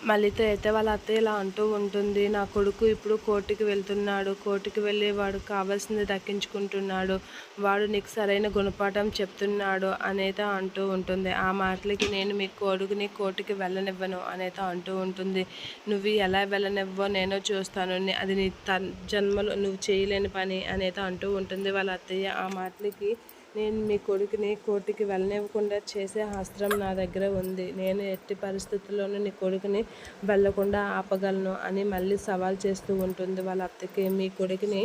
మళ్ళీతో అయితే వాళ్ళ అత్తయ్య ఇలా అంటూ ఉంటుంది, నా కొడుకు ఇప్పుడు కోర్టుకి వెళ్తున్నాడు, కోర్టుకి వెళ్ళి వాడు కావాల్సింది దక్కించుకుంటున్నాడు, వాడు నీకు సరైన గుణపాఠం చెప్తున్నాడు అనేత అంటూ ఉంటుంది. ఆ మాటలకి నేను మీ కొడుకుని కోర్టుకి వెళ్ళనివ్వను అనేత అంటూ ఉంటుంది. నువ్వు ఎలా వెళ్ళనివ్వో నేను చూస్తాను, అది నీ జన్మలో నువ్వు చేయలేని పని అనేత అంటూ ఉంటుంది వాళ్ళ అత్తయ్య. ఆ మాటలకి నేను మీ కొడుకుని కోర్టుకి వెళ్ళనివ్వకుండా చేసే అస్త్రం నా దగ్గర ఉంది, నేను ఎట్టి పరిస్థితుల్లోనూ నీ కొడుకుని వెళ్ళకుండా ఆపగలను అని మళ్ళీ సవాల్ చేస్తూ ఉంటుంది వాళ్ళ అత్తకి. మీ కొడుకుని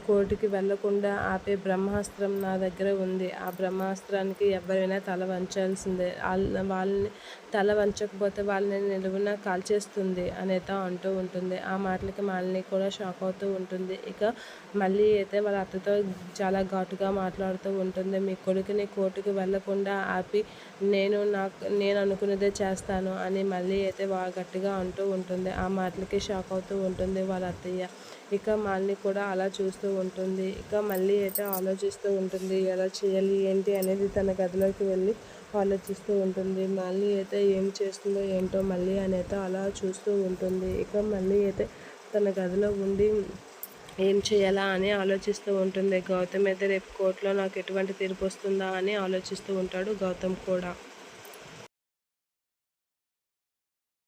కోర్టుకి వెళ్ళకుండా ఆపే బ్రహ్మాస్త్రం నా దగ్గర ఉంది, ఆ బ్రహ్మాస్త్రానికి ఎవరైనా తల వంచాల్సిందే, వాళ్ళని తల వంచకపోతే వాళ్ళని నిలువున కాల్చేస్తుంది అనేత అంటూ ఉంటుంది. ఆ మాటలకి మాలిని కూడా షాక్ అవుతూ ఉంటుంది. ఇక మళ్ళీ అయితే వాళ్ళ అత్తతో చాలా ఘాటుగా మాట్లాడుతూ ఉంటుంది. మీ కొడుకుని కోర్టుకి వెళ్ళకుండా ఆపి నేను అనుకున్నదే చేస్తాను అని మళ్ళీ అయితే గట్టిగా అంటూ ఉంటుంది. ఆ మాటలకి షాక్ అవుతూ ఉంటుంది వాళ్ళ అత్తయ్య. ఇక మాలిని కూడా అలా చూస్తూ ఉంటుంది. ఇక మళ్ళీ అయితే ఆలోచిస్తూ ఉంటుంది, ఎలా చేయాలి ఏంటి అనేది తన గదిలోకి వెళ్ళి ఆలోచిస్తూ ఉంటుంది. మళ్ళీ అయితే ఏం చేస్తుందో ఏంటో మళ్ళీ అనేది అలా చూస్తూ ఉంటుంది. ఇక మళ్ళీ అయితే తన గదిలో ఉండి ఏం చేయాలా అని ఆలోచిస్తూ ఉంటుంది. గౌతమ్ అయితే రేపు కోర్టులో నాకు ఎటువంటి తీర్పు వస్తుందా అని ఆలోచిస్తూ ఉంటాడు గౌతమ్ కూడా.